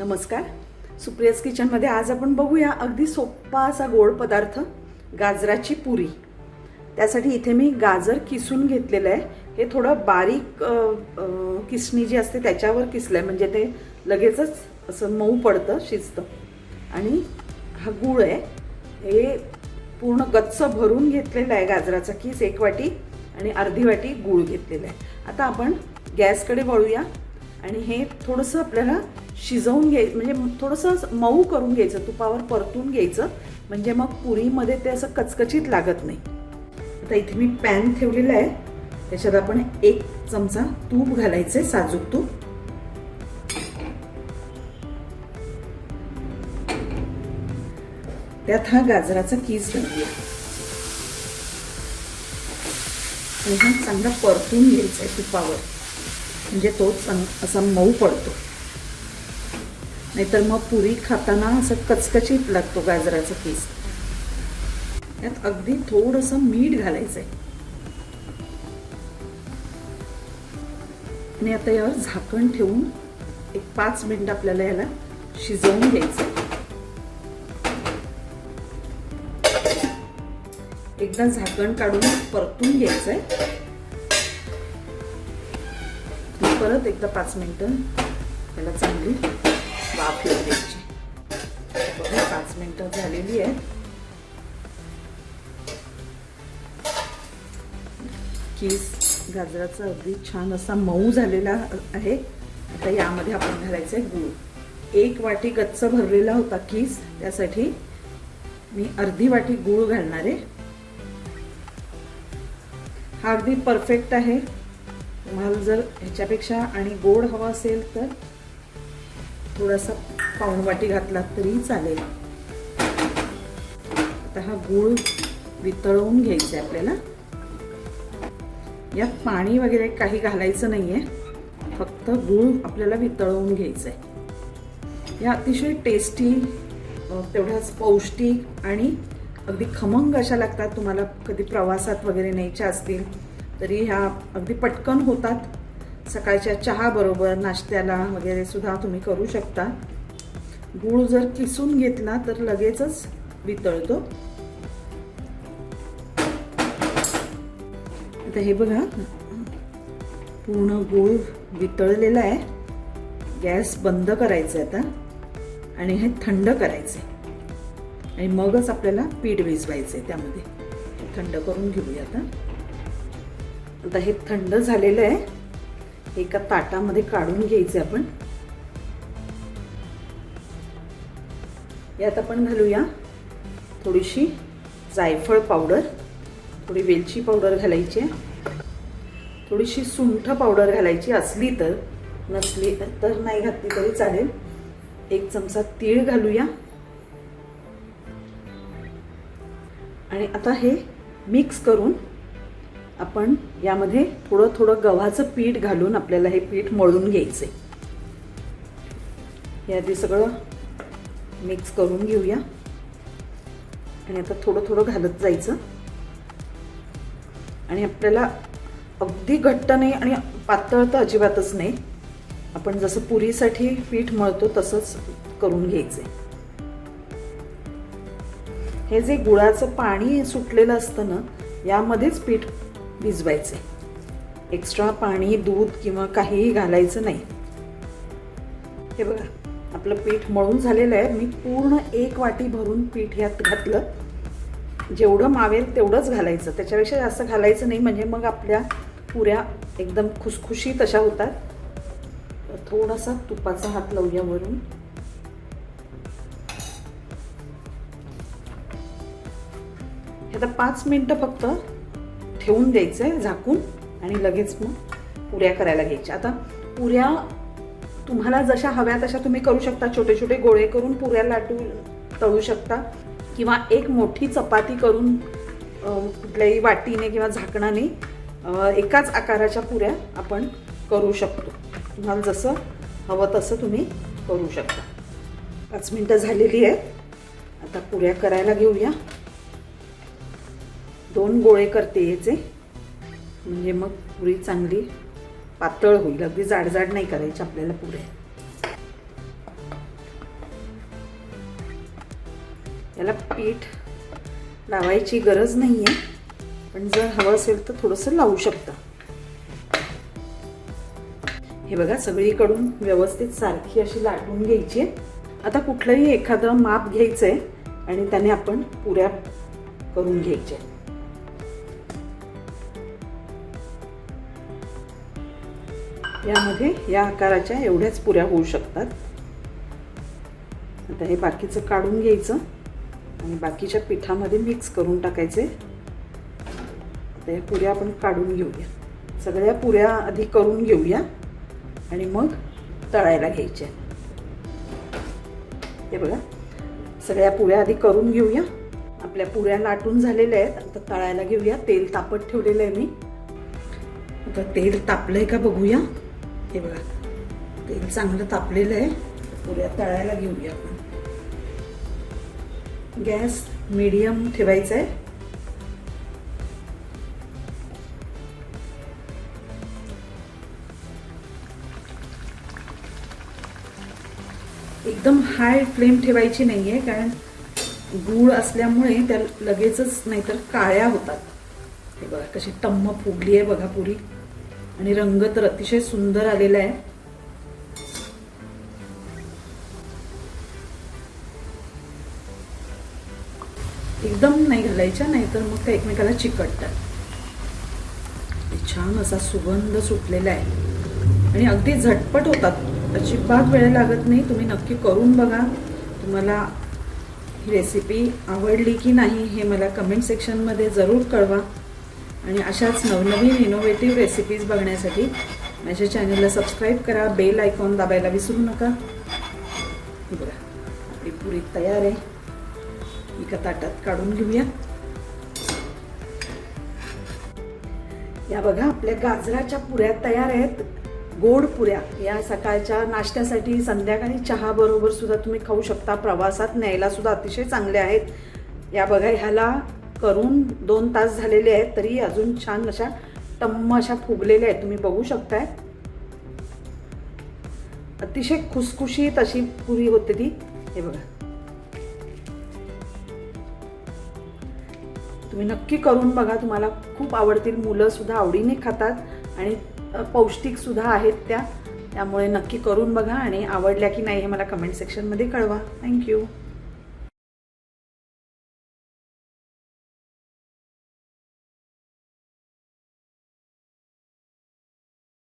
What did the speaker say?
नमस्कार. सुप्रियाज किचनमध्ये आज आपण बघूया अगदी सोपा असा गोड पदार्थ, गाजराची पुरी. त्यासाठी इथे मी गाजर किसून घेतलेलं आहे. हे थोडं बारीक किसणी जी असते त्याच्यावर किसलं आहे, म्हणजे ते लगेचच असं मऊ पडतं, शिजतं. आणि हा गूळ आहे, हे पूर्ण गच्च भरून घेतलेला आहे. गाजराचा किस 1 वाटी आणि अर्धी वाटी गूळ घेतलेला आहे. आता आपण गॅसकडे वळूया आणि हे थोडंसं आपल्याला शिजवून म्हणजे थोडंसं मऊ करून घ्यायचं, तुपावर परतून घ्यायचं, म्हणजे मग पुरीमध्ये ते असं कचकचीत लागत नाही. आता इथे मी पॅन ठेवलेला आहे, त्याच्यात आपण 1 चमचा तूप घालायचं, साजूक तूप. त्यात हा गाजराचा कीस घालूया आणि हा चांगला परतून घ्यायचा आहे तुपावर, म्हणजे तो असा मऊ पडतो. नाहीतर मग पुरी खाताना असं कचकचीत लागतो गाजराचा कीस. यात अगदी थोडंसं मीठ घालायचंय आणि आता यावर झाकण ठेवून 5 मिनिटं आपल्याला याला शिजवून घ्यायचं. एकदा झाकण काढून परतून घ्यायचंय, परत एकदा 5 मिनिटं त्याला चांगली वाफ येऊ द्यायची. बघा 5 मिनिटं झालेली आहे. कीस गाजराचा अगदी छान असा मऊ झालेला आहे. आता यामध्ये आपण घालायचं आहे गूळ. 1 वाटी गच्च भरलेला होता कीस, त्यासाठी मी अर्धी वाटी गूळ घालणार आहे. हा अगदी परफेक्ट आहे. तुम्हाला जर ह्याच्यापेक्षा आणि गोड हवा असेल तर थोडासा पाऊण वाटी घातला तरी चालेल. आता हा गूळ वितळवून घ्यायचा आहे आपल्याला. यात पाणी वगैरे काही घालायचं नाहीये, फक्त गूळ आपल्याला वितळवून घ्यायचं आहे. या अतिशय टेस्टी, तेवढ्याच पौष्टिक आणि अगदी खमंग अशा लागतात. तुम्हाला कधी प्रवासात वगैरे न्यायच्या असतील तरी ह्या अगदी पटकन होतात. सकाळच्या चहा बरोबर, नाश्त्याला वगैरे सुद्धा तुम्ही करू शकता. गूळ जर किसून घेतला तर लगेचच वितळतो. आता हे बघा, पूर्ण गूळ वितळलेला आहे. गॅस बंद करायचा आता आणि हे थंड करायचे आणि मगच आपल्याला पीठ भिजवायचे. त्यामध्ये थंड करून घेऊया. आता हे थंड झालेलं आहे, एका ताटामध्ये काढून घ्यायचे आपण. यात आपण घालूया थोडीशी जायफळ पावडर, थोडी वेलची पावडर घालायची, थोडीशी सुंठ पावडर घालायची असली तर, नसली तर नाही घातली तरी चालेल. 1 चमचा तीळ घालूया आणि आता हे मिक्स करून आपण यामध्ये थोडं थोडं गव्हाचं पीठ घालून आपल्याला हे पीठ मळून घ्यायचे. हे आधी सगळं मिक्स करून घेऊया आणि आता थोडं थोडं घालत जायचं. आणि आपल्याला अगदी घट्ट नाही आणि पातळ तर अजिबातच नाही. आपण जसं पुरीसाठी पीठ मळतो तसंच करून घ्यायचे. हे जे गुळाचं पाणी सुटलेलं असतं ना, यामध्येच पीठ भिजवायचे. एक्स्ट्रा पाणी, दूध किंवा काहीही घालायचं नाही. हे बघा, आपलं पीठ मळून झालेलं आहे. मी पूर्ण 1 वाटी भरून पीठ यात घातलं. जेवढं मावेल तेवढंच घालायचं, त्याच्यापेक्षा जास्त घालायचं नाही, म्हणजे मग आपल्या पुऱ्या एकदम खुसखुशीत अशा होतात. थोडासा तुपाचा हात लावूया वरून. आता 5 मिनिटं फक्त ठेवून द्यायचंय झाकून आणि लगेच मग पुऱ्या करायला घ्यायच्या. आता पुऱ्या तुम्हाला जशा हव्या तशा तुम्ही करू शकता. छोटे छोटे गोळे करून पुऱ्या लाटून तळू शकता किंवा एक मोठी चपाती करून कुठल्याही वाटीने किंवा झाकणाने एकाच आकाराच्या पुऱ्या आपण करू शकतो. तुम्हाला जसं हवं तसं तुम्ही करू शकता. 5 मिनिटं झालेली आहेत. आता पुऱ्या करायला घेऊया. 2 गोळे करते याचे, म्हणजे मग पुरी चांगली पातळ होईल. अगदी जाड जाड नाही करायची आपल्याला पुऱ्या. त्याला पीठ लावायची गरज नाही आहे, पण जर हवं असेल तर थोडंसं लावू शकता. हे बघा, सगळीकडून व्यवस्थित सारखी अशी लाटून घ्यायची आहे. आता कुठलंही एखादं माप घ्यायचं आहे आणि त्याने आपण पुऱ्या करून घ्यायच्या. यामध्ये या आकाराच्या एवढ्याच पुऱ्या होऊ शकतात. आता हे बाकीचं काढून घ्यायचं आणि बाकीच्या पिठामध्ये मिक्स करून टाकायचे. आता या पुऱ्या आपण काढून घेऊया. सगळ्या पुऱ्या आधी करून घेऊया आणि मग तळायला घ्यायच्या. हे बघा, सगळ्या पुऱ्या आधी करून घेऊया. आपल्या पुऱ्या लाटून झालेल्या आहेत. आता तळायला घेऊया. तेल तापत ठेवलेलं आहे मी. आता तेल तापलंय का बघूया. हे बघा, तेल चांगलं तापलेलं आहे. पुऱ्या तळायला घेऊया आपण. गॅस मीडियम ठेवायचा आहे. एकदम हाय फ्लेम ठेवायची नाही आहे, कारण गूळ असल्यामुळे त्या लगेचच नाहीतर काळ्या होतात. हे बघा कशी टम्म फुगली आहे बघा पुरी, आणि रंग तर अतिशय सुंदर आलेला आहे. एकदम नाही घालायच्या, नाहीतर मग त्या एकमेकाला चिकटतात. छान असा सुगंध सुटलेला आहे आणि अगदी झटपट होतात. अजिबात वेळ लागत नाही. तुम्ही नक्की करून बघा. तुम्हाला ही रेसिपी आवडली की नाही हे मला कमेंट सेक्शनमध्ये जरूर कळवा. आणि अशाच नवनवीन इनोव्हेटिव्ह रेसिपीज बघण्यासाठी माझ्या चॅनलला सबस्क्राईब करा. बेल आयकॉन दाबायला विसरू नका. बघा, आपली पुरी तयार आहे. एका ताटात काढून घेऊया. या बघा, आपल्या गाजराच्या पुऱ्या तयार आहेत. गोड पुऱ्या या सकाळच्या नाश्त्यासाठी, संध्याकाळी चहा बरोबर सुद्धा तुम्ही खाऊ शकता. प्रवासात न्यायला सुद्धा अतिशय चांगले आहेत. या बघा, ह्याला करून 2 तास झालेले आहेत, तरी अजून छान अशा टम्म अशा फुगलेल्या आहेत. तुम्ही बघू शकताय. अतिशय खुसखुशीत अशी पुरी होते ती. हे बघा, तुम्ही नक्की करून बघा. तुम्हाला खूप आवडतील. मुलं सुद्धा आवडीने खातात आणि पौष्टिक सुद्धा आहेत त्या. त्यामुळे नक्की करून बघा आणि आवडल्या की नाही हे मला कमेंट सेक्शनमध्ये कळवा. थँक्यू.